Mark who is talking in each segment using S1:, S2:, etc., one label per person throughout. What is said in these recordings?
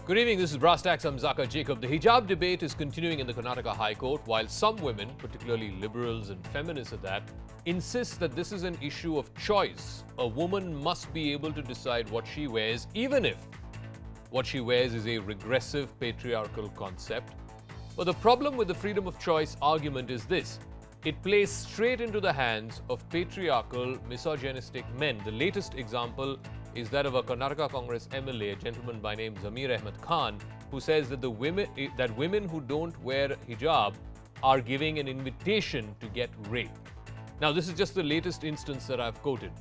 S1: Good evening, this is Brass Tacks. I'm Zakir Jacob. The hijab debate is continuing in the Karnataka High Court, while some women, particularly liberals and feminists at that, insist that this is an issue of choice. A woman must be able to decide what she wears, even if what she wears is a regressive patriarchal concept. But the problem with the freedom of choice argument is this. It plays straight into the hands of patriarchal, misogynistic men. The latest example is that of a Karnataka Congress MLA, a gentleman by name Zamir Ahmed Khan, who says that women who don't wear hijab are giving an invitation to get raped. Now, this is just the latest instance that I've quoted.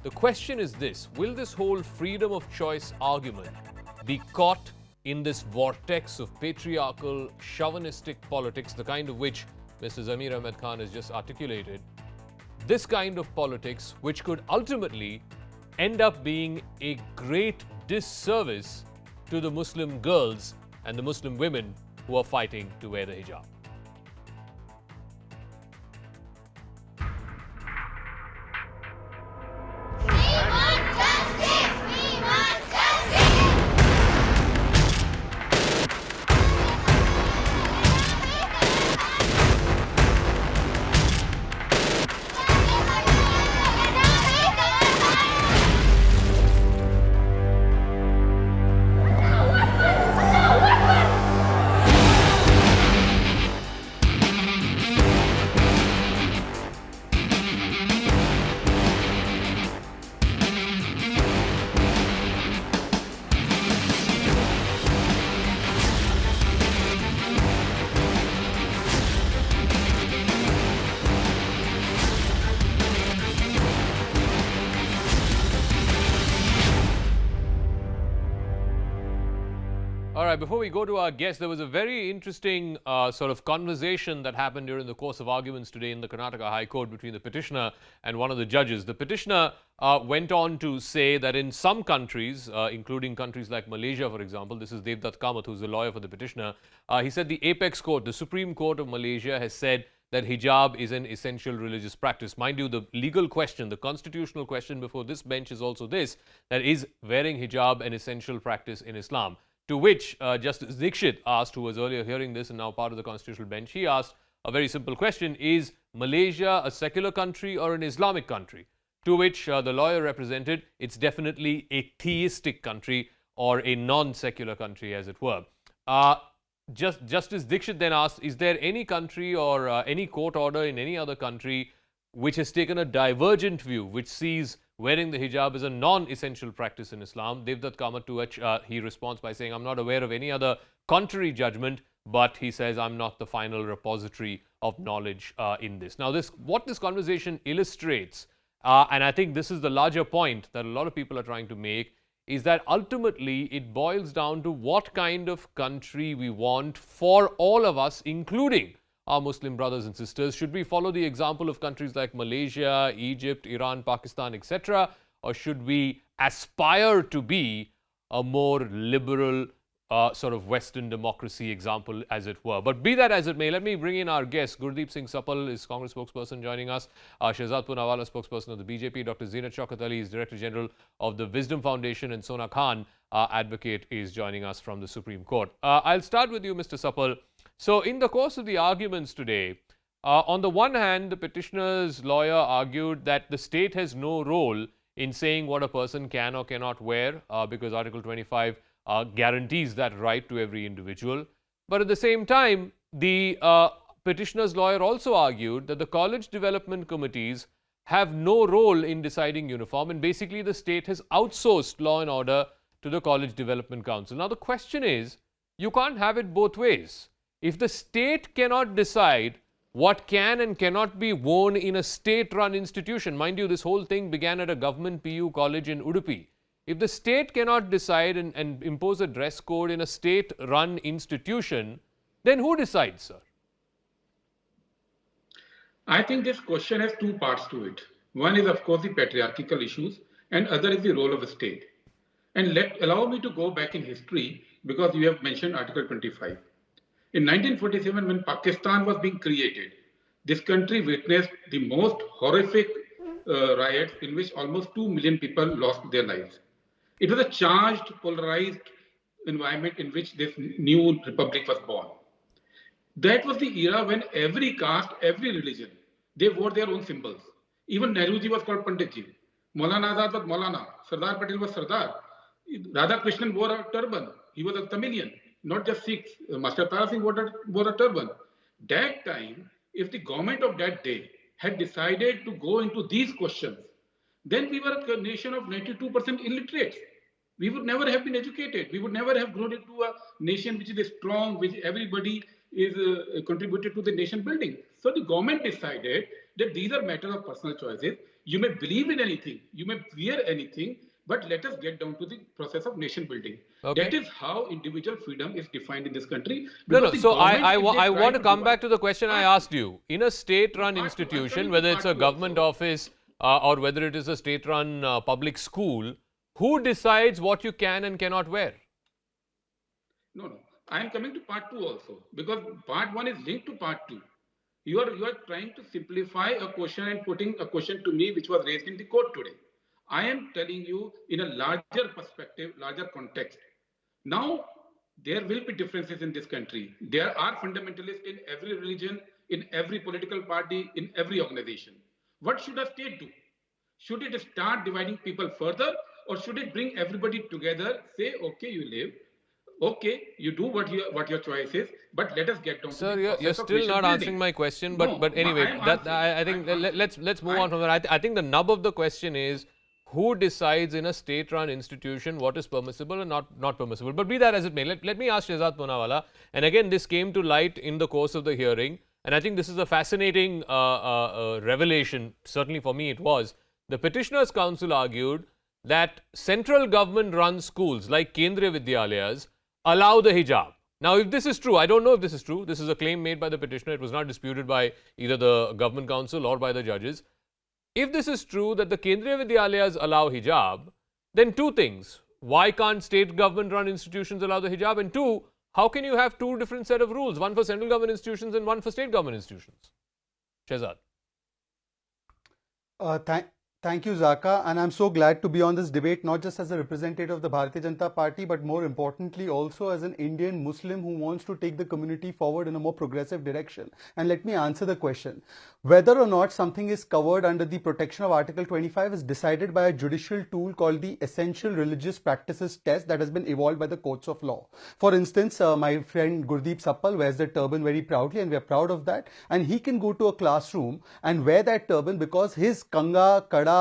S1: The question is this: will this whole freedom of choice argument be caught in this vortex of patriarchal, chauvinistic politics, the kind of which Mr. Zamir Ahmed Khan has just articulated? This kind of politics, which could ultimately end up being a great disservice to the Muslim girls and the Muslim women who are fighting to wear the hijab. All right, before we go to our guest, there was a very interesting sort of conversation that happened during the course of arguments today in the Karnataka High Court between the petitioner and one of the judges. The petitioner went on to say that in some countries, including countries like Malaysia, for example, this is Devdutt Kamath, who's the lawyer for the petitioner, he said the apex court, the Supreme Court of Malaysia, has said that hijab is an essential religious practice. Mind you, the legal question, the constitutional question before this bench is also this, that is wearing hijab an essential practice in Islam? To which Justice Dixit asked, who was earlier hearing this and now part of the constitutional bench, he asked a very simple question: is Malaysia a secular country or an Islamic country? To which the lawyer represented, it's definitely a theistic country or a non-secular country, as it were. Justice Dixit then asked, is there any country or any court order in any other country which has taken a divergent view, which sees wearing the hijab is a non-essential practice in Islam? Devdutt Kamath, to which he responds by saying, I'm not aware of any other contrary judgment, but he says, I'm not the final repository of knowledge in this. Now, what this conversation illustrates, and I think this is the larger point that a lot of people are trying to make, is that ultimately it boils down to what kind of country we want for all of us, including our Muslim brothers and sisters. Should we follow the example of countries like Malaysia, Egypt, Iran, Pakistan, etc., or should we aspire to be a more liberal sort of Western democracy example, as it were? But be that as it may, let me bring in our guest. Gurdeep Singh Sapal is Congress spokesperson joining us. Shehzad Poonawalla, spokesperson of the BJP. Dr. Zeenat Shaukat Ali is Director General of the Wisdom Foundation. And Sona Khan, advocate, is joining us from the Supreme Court. I'll start with you, Mr. Sapal. So in the course of the arguments today, on the one hand, the petitioner's lawyer argued that the state has no role in saying what a person can or cannot wear because Article 25 guarantees that right to every individual. But at the same time, the petitioner's lawyer also argued that the college development committees have no role in deciding uniform, and basically the state has outsourced law and order to the College Development Council. Now the question is, you can't have it both ways. If the state cannot decide what can and cannot be worn in a state-run institution, mind you, this whole thing began at a government PU college in Udupi. If the state cannot decide and impose a dress code in a state-run institution, then who decides, sir?
S2: I think this question has two parts to it. One is, of course, the patriarchal issues, and other is the role of the state. And allow me to go back in history, because you have mentioned Article 25. In 1947, when Pakistan was being created, this country witnessed the most horrific riots in which almost 2 million people lost their lives. It was a charged, polarized environment in which this new republic was born. That was the era when every caste, every religion, they wore their own symbols. Even Nehruji was called Panditji. Maulana Azad was Maulana. Sardar Patel was Sardar. Radha Krishnan wore a turban. He was a Tamilian, not just Sikhs. Master Tara Singh wore a turban. That time, if the government of that day had decided to go into these questions, then we were a nation of 92% illiterates. We would never have been educated. We would never have grown into a nation which is strong, which everybody is contributed to the nation building. So the government decided that these are matters of personal choices. You may believe in anything, you may fear anything, but let us get down to the process of nation building.
S1: Okay.
S2: That is how individual freedom is defined in this country.
S1: No. So I want to come back to the question I asked you. In a state-run institution, whether it's a government office or whether it is a state-run public school, who decides what you can and cannot wear?
S2: No. I am coming to part 2 also, because part 1 is linked to part 2. You are trying to simplify a question and putting a question to me which was raised in the court today. I am telling you in a larger perspective, larger context. Now, there will be differences in this country. There are fundamentalists in every religion, in every political party, in every organization. What should a state do? Should it start dividing people further, or should it bring everybody together, say, okay, you live, okay, you do what your choice is, but let us get down to the process.
S1: Sir, you're still not answering my question, but anyway, I think let's move on from that. I think the nub of the question is, who decides in a state-run institution what is permissible and not permissible? But be that as it may, let me ask Shehzad Poonawalla, and again, this came to light in the course of the hearing, and I think this is a fascinating revelation, certainly for me it was. The Petitioners' Council argued that central government-run schools like Kendriya Vidyalayas allow the hijab. Now, if this is true, I don't know if this is true. This is a claim made by the petitioner. It was not disputed by either the government council or by the judges. If this is true that the Kendriya Vidyalayas allow hijab, then two things. Why can't state government-run institutions allow the hijab? And two, how can you have two different set of rules, one for central government institutions and one for state government institutions? Shehzad.
S3: Thank you, Zaka, and I'm so glad to be on this debate, not just as a representative of the Bharatiya Janata Party, but more importantly also as an Indian Muslim who wants to take the community forward in a more progressive direction. And let me answer the question. Whether or not something is covered under the protection of Article 25 is decided by a judicial tool called the Essential Religious Practices Test that has been evolved by the courts of law. For instance, my friend Gurdeep Sappal wears the turban very proudly, and we are proud of that. And he can go to a classroom and wear that turban because his kanga, kada,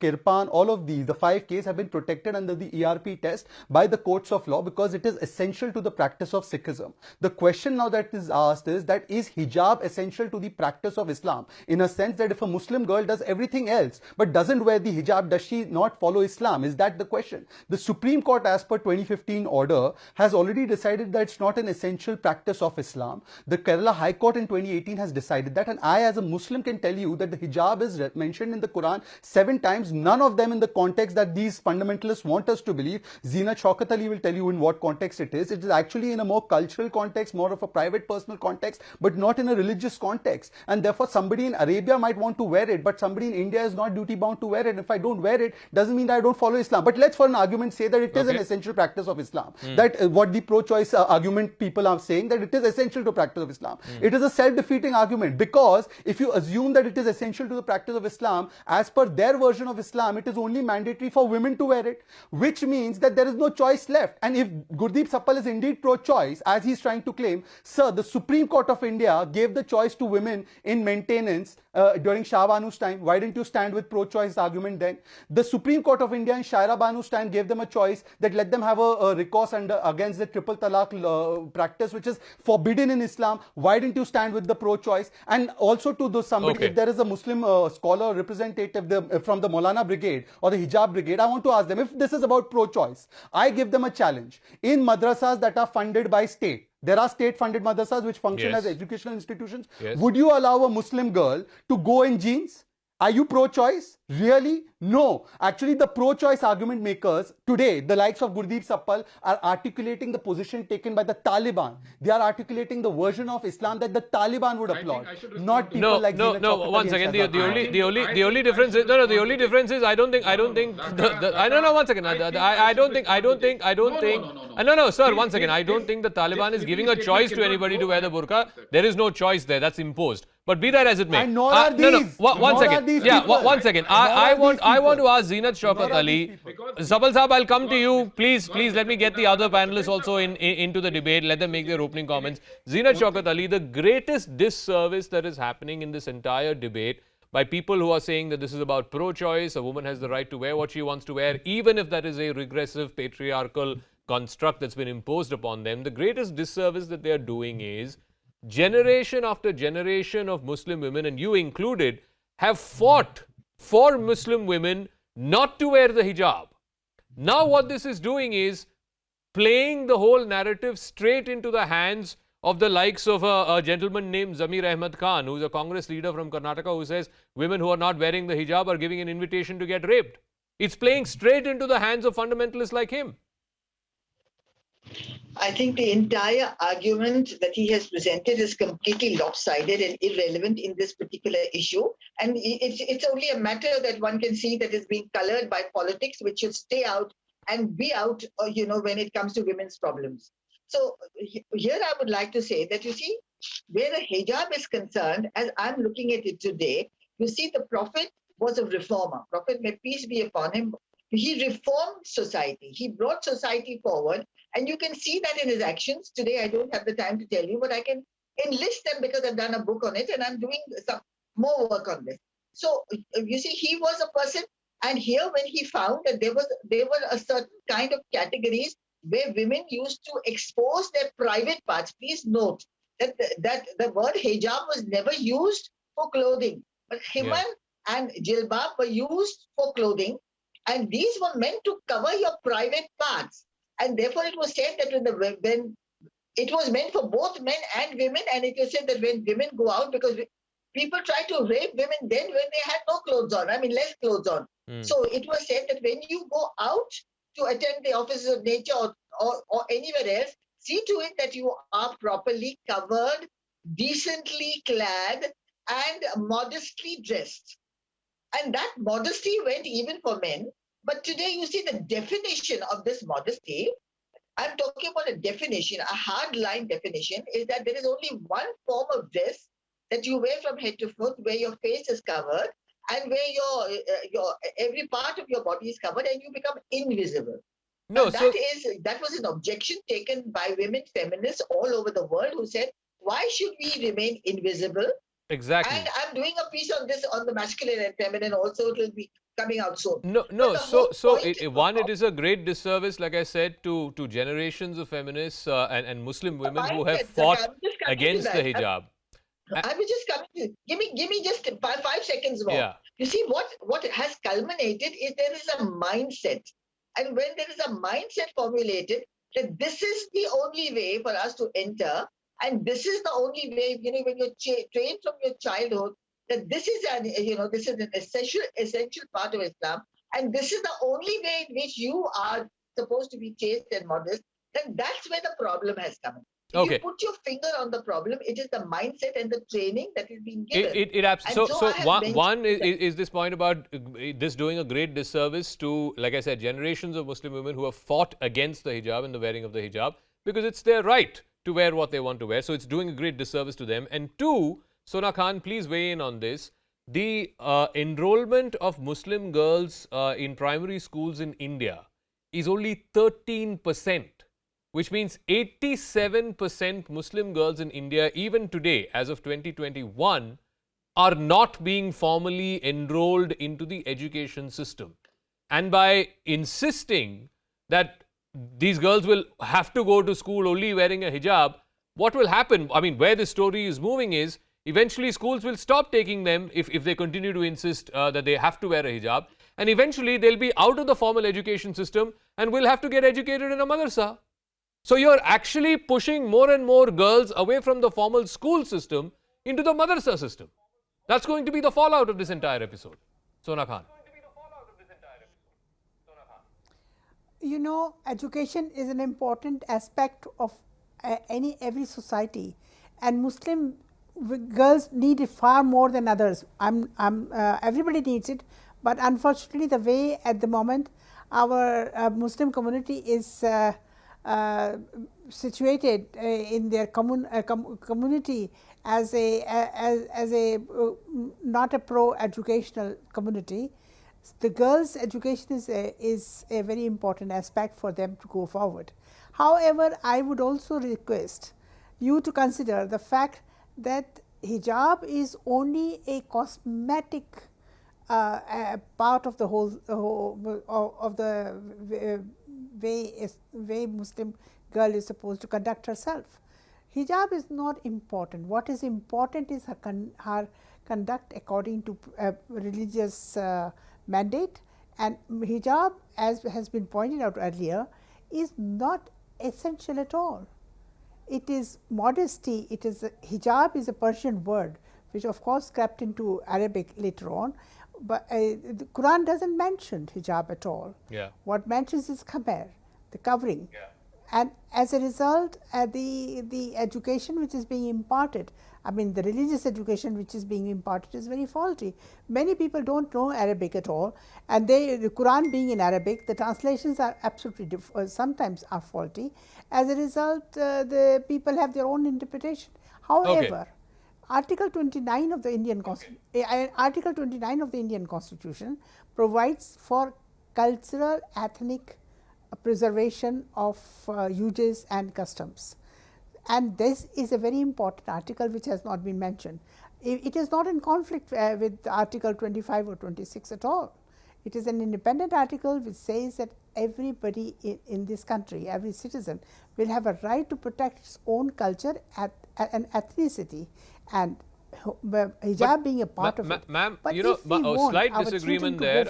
S3: kirpan, all of these, the 5 Ks have been protected under the ERP test by the courts of law because it is essential to the practice of Sikhism. The question now that is asked is that is hijab essential to the practice of Islam? In a sense that if a Muslim girl does everything else but doesn't wear the hijab, does she not follow Islam? Is that the question? The Supreme Court, as per 2015 order, has already decided that it's not an essential practice of Islam. The Kerala High Court in 2018 has decided that, and I as a Muslim can tell you that the hijab is mentioned in the Quran 7 times, none of them in the context that these fundamentalists want us to believe. Zina Shaukat Ali will tell you in what context it is. It is actually in a more cultural context, more of a private personal context, but not in a religious context. And therefore somebody in Arabia might want to wear it, but somebody in India is not duty bound to wear it. If I don't wear it, doesn't mean that I don't follow Islam. But let's for an argument say that it is an essential practice of Islam. That what the pro-choice argument people are saying, that it is essential to practice of Islam. It is a self-defeating argument, because if you assume that it is essential to the practice of Islam, as per their version of Islam, it is only mandatory for women to wear it, which means that there is no choice left. And if Gurdeep Sappal is indeed pro-choice, as he's trying to claim, sir, the Supreme Court of India gave the choice to women in maintenance during Shah Banu's time. Why didn't you stand with pro-choice argument then? The Supreme Court of India in Shaira Banu's time gave them a choice that let them have a recourse against the triple talaq practice, which is forbidden in Islam. Why didn't you stand with the pro-choice? And also to those somebody, if there is a Muslim scholar representative from the Maulana Brigade or the Hijab Brigade, I want to ask them, if this is about pro-choice, I give them a challenge. In madrasas that are funded by state, there are state-funded madrasas which function as educational institutions. Would you allow a Muslim girl to go in jeans Are you pro-choice? Really? No. Actually, the pro-choice argument makers today, the likes of Gurdeep Sappal, are articulating the position taken by the Taliban. They are articulating the version of Islam that the Taliban would applaud,
S2: I should respond
S3: not
S2: to
S3: people
S1: No,
S3: like
S1: no,
S3: Zeenat
S1: no.
S3: Shaukat
S1: Once
S3: Ali and
S1: again,
S3: Shahzad Khan.
S1: the only difference is the only difference is I don't think no. Once again, I don't think no, sir. Once again, I don't think the Taliban is giving a choice to anybody to wear the burqa. There is no choice there. That's imposed. But be that as it may.
S3: And nor are these.
S1: One
S3: Nor are
S1: second.
S3: these
S1: Yeah,
S3: people.
S1: one second.
S3: Nor are
S1: I
S3: these
S1: want to
S3: people.
S1: ask Zeenat Shaukat
S3: Nor are
S1: Ali.
S3: these people.
S1: Zabal Saab, I'll come to you. Please let me get the other panelists also into the debate. Let them make their opening comments. Zeenat Shaukat Ali, the greatest disservice that is happening in this entire debate by people who are saying that this is about pro-choice, a woman has the right to wear what she wants to wear, even if that is a regressive patriarchal construct that's been imposed upon them. The greatest disservice that they are doing is generation after generation of Muslim women, and you included, have fought for Muslim women not to wear the hijab. Now what this is doing is playing the whole narrative straight into the hands of the likes of a gentleman named Zamir Ahmad Khan, who is a Congress leader from Karnataka, who says women who are not wearing the hijab are giving an invitation to get raped. It's playing straight into the hands of fundamentalists like him.
S4: I think the entire argument that he has presented is completely lopsided and irrelevant in this particular issue. And it's only a matter that one can see that is being colored by politics, which should stay out and be out, when it comes to women's problems. So here I would like to say that, you see, where the hijab is concerned, as I'm looking at it today, you see the Prophet was a reformer. Prophet, may peace be upon him. He reformed society. He brought society forward. And you can see that in his actions. Today, I don't have the time to tell you, but I can enlist them because I've done a book on it and I'm doing some more work on this. So, you see, he was a person, and here when he found that there were a certain kind of categories where women used to expose their private parts. Please note that the word hijab was never used for clothing, but himan and jilbab were used for clothing, and these were meant to cover your private parts. And therefore, it was said that when it was meant for both men and women, and it was said that when women go out, because people try to rape women then when they had no clothes on, less clothes on. So it was said that when you go out to attend the offices of nature or anywhere else, see to it that you are properly covered, decently clad, and modestly dressed. And that modesty went even for men. But today, you see the definition of this modesty. I'm talking about a definition, a hard line definition, is that there is only one form of dress that you wear from head to foot, where your face is covered and where your every part of your body is covered, and you become invisible.
S1: No,
S4: that was an objection taken by women feminists all over the world who said, why should we remain invisible?
S1: Exactly.
S4: And I'm doing a piece on this on the masculine and feminine also. It will be coming out soon.
S1: No. It is a great disservice, like I said, to generations of feminists and Muslim women who have fought against the hijab.
S4: I was just coming to give me just 5 seconds more.
S1: Yeah.
S4: You see, what has culminated is there is a mindset, and when there is a mindset formulated that this is the only way for us to enter, and this is the only way, when you're trained from your childhood that this is an essential part of Islam, and this is the only way in which you are supposed to be chaste and modest, then that's where the problem has come in. If you put your finger on the problem, it is the mindset and the training that is being given.
S1: One is this point about this doing a great disservice to, like I said, generations of Muslim women who have fought against the hijab and the wearing of the hijab, because it's their right to wear what they want to wear. So it's doing a great disservice to them. And two, Sona Khan, please weigh in on this. The enrollment of Muslim girls in primary schools in India is only 13%. Which means 87% Muslim girls in India, even today, as of 2021, are not being formally enrolled into the education system. And by insisting that these girls will have to go to school only wearing a hijab, what will happen? Where the story is moving is, eventually schools will stop taking them if they continue to insist that they have to wear a hijab. And eventually they'll be out of the formal education system and will have to get educated in a madrasa. So you're actually pushing more and more girls away from the formal school system into the madrasa system. That's going to be the fallout of this entire episode. Sona Khan.
S5: You know, education is an important aspect of every society, and Muslim girls need it far more than others. Everybody needs it, but unfortunately, the way at the moment our Muslim community is situated in their community as a not a pro-educational community. The girls' education is a very important aspect for them to go forward. However, I would also request you to consider the fact that hijab is only a cosmetic part of the whole of the way Muslim girl is supposed to conduct herself. Hijab is not important. What is important is her conduct according to religious mandate, and hijab, as has been pointed out earlier, is not essential at all. It is modesty. It is hijab is a Persian word, which of course crept into Arabic later on, but the Quran doesn't mention hijab at all.
S1: Yeah.
S5: What mentions is khamer, the covering. Yeah. And as a result, the education which is being imparted, I mean the religious education which is being imparted is very faulty. Many people don't know Arabic at all, and the Quran being in Arabic, the translations are absolutely sometimes are faulty. As a result, the people have their own interpretation. However, Article 29 of the Indian Constitution provides for cultural, ethnic preservation of usages and customs, and this is a very important article which has not been mentioned. It is not in conflict with Article 25 or 26 at all. It is an independent article which says that everybody in this country, every citizen, will have a right to protect its own culture and ethnicity, and hijab being a part of it.
S1: Ma'am, you know, a slight disagreement there.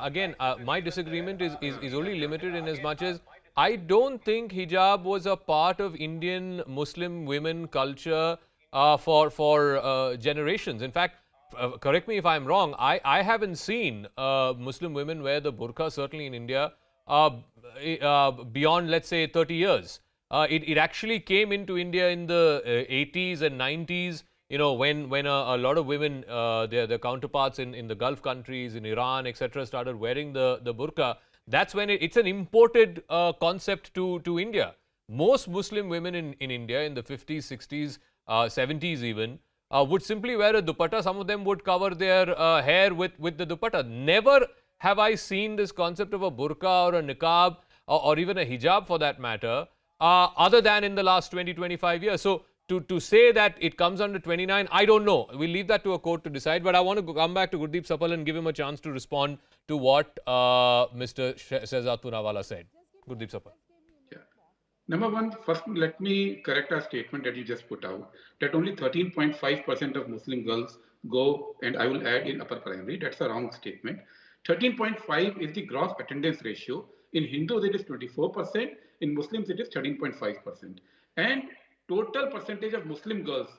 S1: Again, my disagreement is only limited in as much as I don't think hijab was a part of Indian Muslim women culture for generations. In fact, correct me if I'm wrong, I haven't seen Muslim women wear the burqa, certainly in India, beyond, let's say, 30 years. It actually came into India in the 80s and 90s, you know, when a lot of women, their counterparts in the Gulf countries, in Iran, etc., started wearing the burqa. That's when it's an imported concept to India. Most Muslim women in India in the 50s, 60s, 70s even, would simply wear a dupatta. Some of them would cover their hair with the dupatta. Never have I seen this concept of a burqa or a niqab or even a hijab for that matter, other than in the last 20-25 years. So to say that it comes under 29, I don't know. We'll leave that to a court to decide. But I want to come back to Gurdeep Sapal and give him a chance to respond to what Mr. Shehzad Poonawalla said. Gurdeep Sapal.
S2: Yeah. Number one, first let me correct a statement that you just put out, that only 13.5% of Muslim girls go, and I will add in upper primary. That's a wrong statement. 13.5 is the gross attendance ratio. In Hindus, it is 24%. In Muslims, it is 13.5%. And total percentage of Muslim girls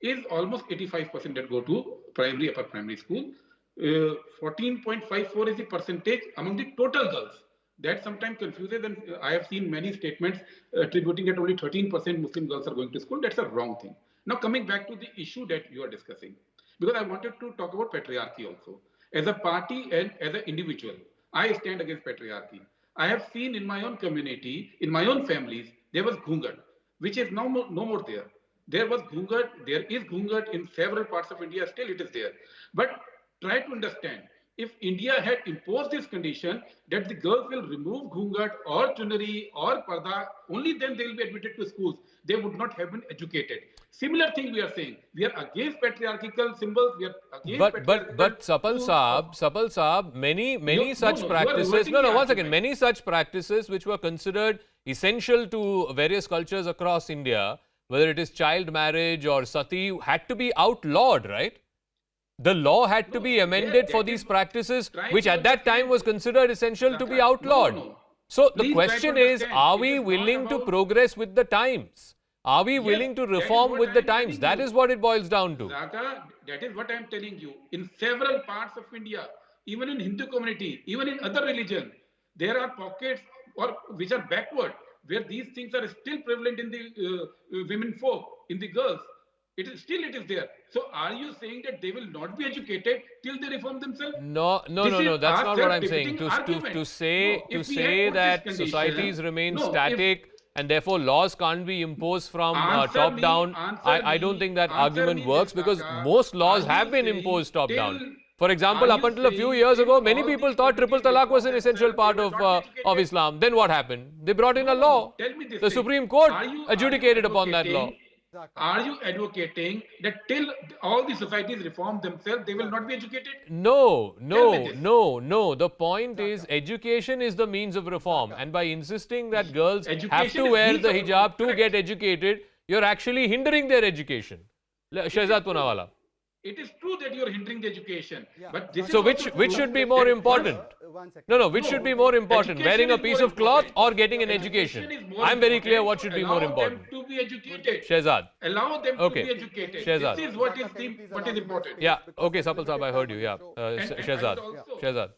S2: is almost 85% that go to primary, upper primary school. 14.54 is the percentage among the total girls. That sometimes confuses, and I have seen many statements attributing that only 13% Muslim girls are going to school. That's a wrong thing. Now coming back to the issue that you are discussing, because I wanted to talk about patriarchy also. As a party and as an individual, I stand against patriarchy. I have seen in my own community, in my own families, there was ghungat, which is no more there. There was ghungat, there is ghungat in several parts of India, still it is there. But try to understand, if India had imposed this condition that the girls will remove ghungat or chunari or parda, only then they will be admitted to schools. They would not have been educated. Similar thing we are saying. We are against patriarchal symbols. We are against
S1: but Sapal Saab, many such practices. No, one second. Many such practices which were considered essential to various cultures across India, whether it is child marriage or sati, had to be outlawed, right? The law had to be amended for these practices, which at that time was considered essential to be outlawed. So the question is, are we willing to progress with the times? Are we willing to
S2: that is
S1: reform
S2: what
S1: with
S2: I
S1: the
S2: am telling
S1: times? That
S2: you.
S1: is what it boils down to.
S2: Zaka, that is what I am telling you. In several parts of India, even in Hindu community, even in other religion, there are pockets which are backward, where these things are still prevalent in the women folk, in the girls. It is there. So are you saying that they will not be educated till they reform themselves?
S1: No, no,
S2: This
S1: no,
S2: is
S1: no. That's
S2: our
S1: not what I'm saying.
S2: self-defeating argument.
S1: To say
S2: No,
S1: to
S2: if we had
S1: say
S2: put this
S1: that
S2: condition,
S1: societies remain
S2: no, if
S1: static and therefore laws can't be imposed from
S2: answer
S1: top
S2: me,
S1: down,
S2: answer
S1: I don't
S2: me,
S1: think that
S2: answer
S1: argument
S2: me
S1: works
S2: this,
S1: because
S2: Zaka.
S1: most
S2: Are
S1: laws have
S2: you
S1: been
S2: saying
S1: imposed top
S2: till,
S1: down. For
S2: are
S1: example, up
S2: you
S1: until a few
S2: saying
S1: years
S2: till
S1: ago, many
S2: all
S1: people
S2: these
S1: thought triple
S2: communities
S1: talaq was
S2: reform
S1: an essential
S2: themselves,
S1: part
S2: they will not be
S1: of
S2: educated?
S1: Islam. Then what happened? They brought in a
S2: No, no,
S1: law.
S2: no. Tell me this
S1: The
S2: thing.
S1: Supreme Court
S2: Are you
S1: adjudicated upon that law.
S2: advocating? Are you advocating that till all the societies reform themselves, they will not be educated?
S1: No,
S2: Tell me
S1: no,
S2: this.
S1: no, no. The point is education is the means of reform. And by insisting that girls have
S2: Education
S1: to
S2: is
S1: wear
S2: means
S1: the
S2: of
S1: hijab
S2: reform,
S1: to
S2: correct.
S1: get educated, you're actually hindering their education. Shehzad Punawala.
S2: It is true that you are hindering the education, but this
S1: So
S2: is also
S1: which
S2: true
S1: should be
S2: that
S1: more
S2: first-
S1: important?
S3: One second.
S1: No, no, which
S2: No,
S1: should be more important?
S2: education
S1: Wearing a
S2: is
S1: piece
S2: more
S1: of cloth
S2: important.
S1: or getting an
S2: Education
S1: education?
S2: is more
S1: I'm very clear
S2: important.
S1: what should be more
S2: Allow
S1: important.
S2: them to be educated.
S1: Shehzad.
S2: Allow them
S1: Okay.
S2: to be educated.
S1: Shehzad.
S2: This is what
S3: Zaka,
S2: is
S3: can you please
S2: what
S3: allow
S2: is
S3: me my
S2: important.
S3: space?
S1: Yeah,
S3: Because
S1: okay,
S3: there's
S1: Sapal Saab, I
S3: limited
S1: heard
S3: time
S1: you.
S3: on
S1: Yeah,
S3: the show.
S1: Shehzad.
S2: also-
S1: Shehzad.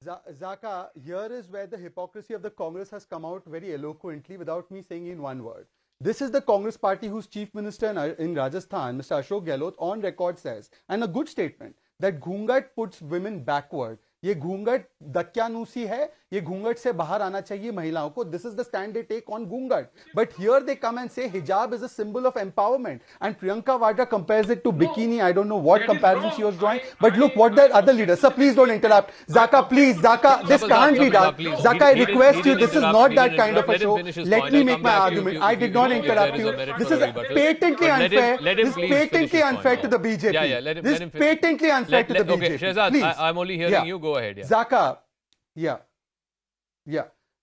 S3: Zaka, here is where the hypocrisy of the Congress has come out very eloquently without me saying in one word. This is the Congress party whose chief minister in Rajasthan, Mr. Ashok Gehlot, on record says, and a good statement, that घूंघट puts women backward. ये घूंघट दक्यानूसी है, ये घूंघट से बाहर आना चाहिए महिलाओं को. This is the stand they take on घूंघट. But here they come and say hijab is a symbol of empowerment. And Priyanka Vadra compares it to bikini. I don't know what
S2: that is
S3: comparison
S2: wrong.
S3: she was drawing. But look what the other leaders. Sir, please don't interrupt. Zaka, please. Zaka, this
S1: Sapal
S3: can't
S1: Saab,
S3: be
S1: Sapal
S3: done.
S1: Saab, please.
S3: Zaka, I
S1: He didn't-
S3: request
S1: he
S3: you.
S1: didn't
S3: This is
S1: interrupt.
S3: not
S1: He
S3: that
S1: didn't
S3: kind of
S1: interrupt.
S3: a
S1: Let him
S3: show.
S1: finish his
S3: Let
S1: point.
S3: me
S1: I'll
S3: make
S1: come
S3: my
S1: back to you
S3: argument.
S1: if
S3: I
S1: you
S3: did not
S1: think
S3: interrupt
S1: there is
S3: you.
S1: a merit
S3: This
S1: for
S3: is
S1: a rebuttal.
S3: patently
S1: But
S3: unfair.
S1: let him
S3: This is
S1: please finish
S3: patently
S1: his
S3: unfair
S1: point.
S3: to the BJP.
S1: Yeah, let him
S3: This is
S1: finish.
S3: patently unfair to the BJP.
S1: Okay, Shehzad,
S3: Please.
S1: I'm only hearing you. Go ahead. Yeah.
S3: Zaka, yeah.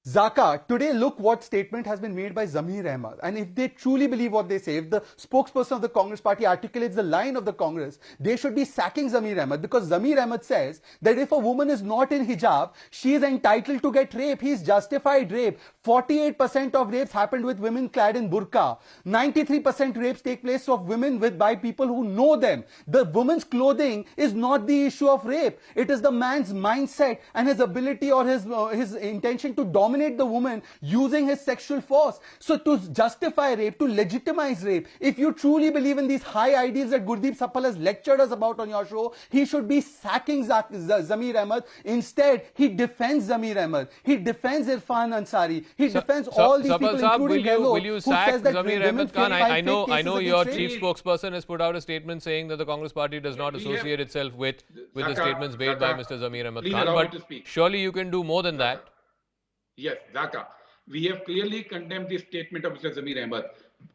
S3: Zaka, today look what statement has been made by Zamir Ahmad. And if they truly believe what they say, if the spokesperson of the Congress party articulates the line of the Congress, they should be sacking Zamir Ahmad, because Zamir Ahmad says that if a woman is not in hijab, she is entitled to get rape. He's justified rape. 48% of rapes happened with women clad in burqa. 93% rapes take place of women by people who know them. The woman's clothing is not the issue of rape. It is the man's mindset and his ability or his intention to dominate the woman using his sexual force. So to justify rape, to legitimize rape, if you truly believe in these high ideals that Gurdeep Sapal has lectured us about on your show, he should be sacking Zamir Ahmad. Instead, he defends Zamir Ahmad. He defends Irfan Ansari. He defends all these people,
S1: Saab,
S3: including
S1: will
S3: Gehlot,
S1: you
S3: who
S1: sack
S3: says that
S1: Zamir
S3: women
S1: Ahmad Khan?
S3: face
S1: I know
S3: fake cases
S1: your
S3: against
S1: chief
S3: rape.
S1: spokesperson has put out a statement saying that the Congress party does not
S2: We have-
S1: associate itself with the
S2: Zaka,
S1: statements made by
S2: Zaka,
S1: Mr. Zamir Ahmad
S2: please
S1: Khan.
S2: allow me
S1: But
S2: to speak.
S1: surely you can do more than that.
S2: Yes, Zaka. We have clearly condemned the statement of Mr. Zamir Ahmad.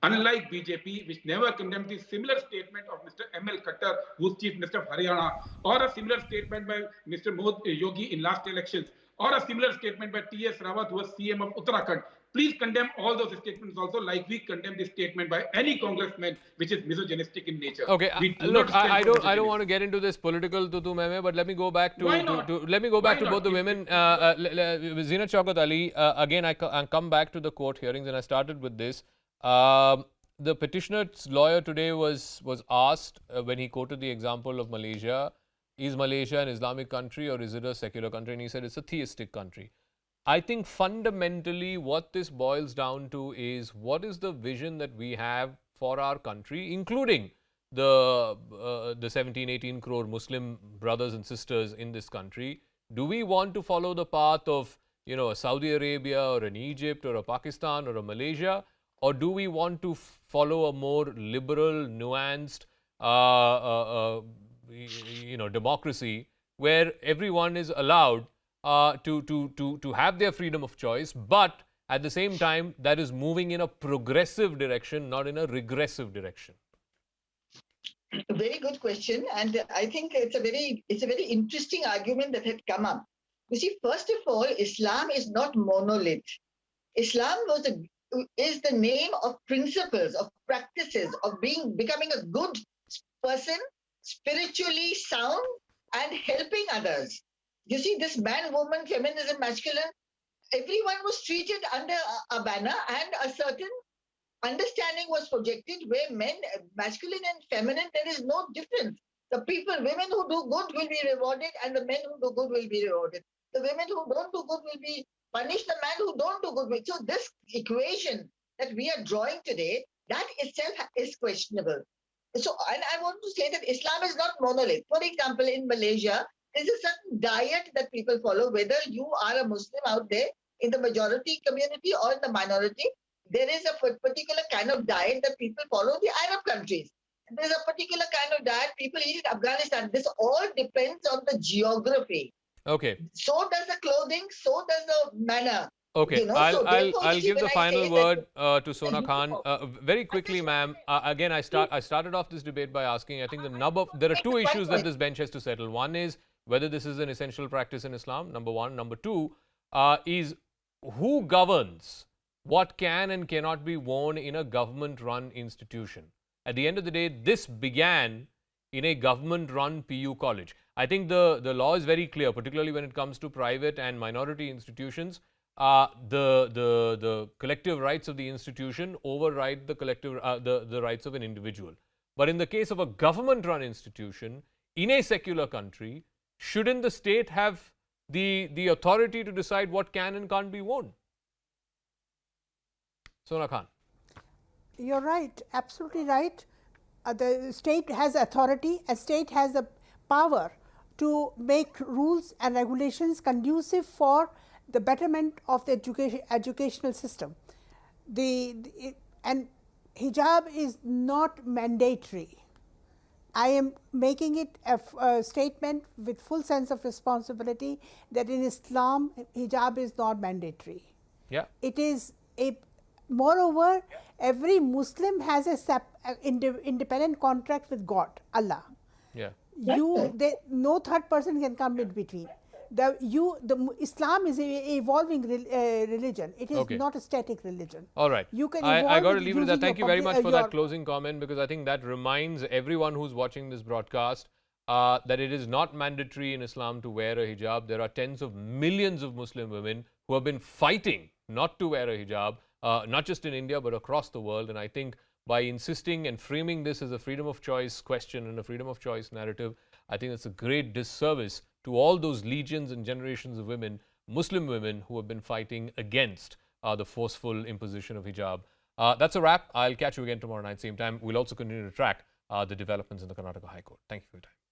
S2: Unlike BJP, which never condemned the similar statement of Mr. M.L. Khattar, who's Chief Minister of Haryana, or a similar statement by Mr. Yogi in last elections, or a similar statement by T.S. Rawat, who was CM of Uttarakhand. Please condemn all those statements also, like we condemn this statement by any congressman which is misogynistic in nature.
S1: Okay,
S2: We do
S1: look,
S2: not stand
S1: I
S2: for
S1: don't
S2: misogyny.
S1: want to get into this political tutu meme, but let me go back to,
S2: Why not?
S1: let me go back
S2: Why
S1: to both
S2: not?
S1: the women. Zeenat Shaukat Ali, again, I come back to the court hearings, and I started with this. The petitioner's lawyer today was asked when he quoted the example of Malaysia, is Malaysia an Islamic country or is it a secular country? And he said it's a theistic country. I think fundamentally what this boils down to is what is the vision that we have for our country, including the 17, 18 crore Muslim brothers and sisters in this country. Do we want to follow the path of, a Saudi Arabia or an Egypt or a Pakistan or a Malaysia? Or do we want to follow a more liberal, nuanced, democracy where everyone is allowed to have their freedom of choice, but at the same time, that is moving in a progressive direction, not in a regressive direction?
S4: Very good question, and I think it's a very interesting argument that had come up. You see, first of all, Islam is not monolith. Islam is the name of principles, of practices, of becoming a good person, spiritually sound, and helping others. You see, this man, woman, feminism, masculine, everyone was treated under a banner and a certain understanding was projected where men, masculine and feminine, there is no difference. The people, women who do good will be rewarded, and the men who do good will be rewarded. The women who don't do good will be punished. The men who don't do good will. So this equation that we are drawing today, that itself is questionable. So, and I want to say that Islam is not monolith. For example, in Malaysia, there's a certain diet that people follow, whether you are a Muslim out there in the majority community or in the minority. There is a particular kind of diet that people follow in the Arab countries. There's a particular kind of diet people eat in Afghanistan. This all depends on the geography.
S1: Okay.
S4: So does the clothing, so does the manner.
S1: Okay,
S4: You know,
S1: I'll,
S4: so
S1: I'll,
S4: therefore,
S1: I'll
S4: you see,
S1: give the
S4: when I
S1: final
S4: say
S1: word
S4: that-
S1: to Sona Khan. Very quickly, ma'am. Again, I started off this debate by asking, I think there are two issues that this bench has to settle. One is whether this is an essential practice in Islam, number one. Number two is who governs what can and cannot be worn in a government-run institution. At the end of the day, this began in a government-run PU college. I think the law is very clear, particularly when it comes to private and minority institutions. The collective rights of the institution override the collective the rights of an individual. But in the case of a government-run institution in a secular country, shouldn't the state have the authority to decide what can and can't be worn? Sona Khan.
S5: You're right, absolutely right. The state has authority, a state has the power to make rules and regulations conducive for the betterment of the educational system. And hijab is not mandatory. I am making it a statement with full sense of responsibility that in Islam, hijab is not mandatory.
S1: Yeah.
S5: It is a, moreover, every Muslim has a independent contract with God, Allah.
S1: Yeah.
S5: No third person can come in between. Islam is an evolving religion. It is not a static religion.
S1: All right.
S5: You can
S1: I got to leave it at that. Thank you very much for that
S5: your
S1: closing comment, because I think that reminds everyone who's watching this broadcast that it is not mandatory in Islam to wear a hijab. There are tens of millions of Muslim women who have been fighting not to wear a hijab, not just in India but across the world. And I think by insisting and framing this as a freedom of choice question and a freedom of choice narrative, I think it's a great disservice to all those legions and generations of women, Muslim women, who have been fighting against the forceful imposition of hijab. That's a wrap. I'll catch you again tomorrow night, same time. We'll also continue to track the developments in the Karnataka High Court. Thank you for your time.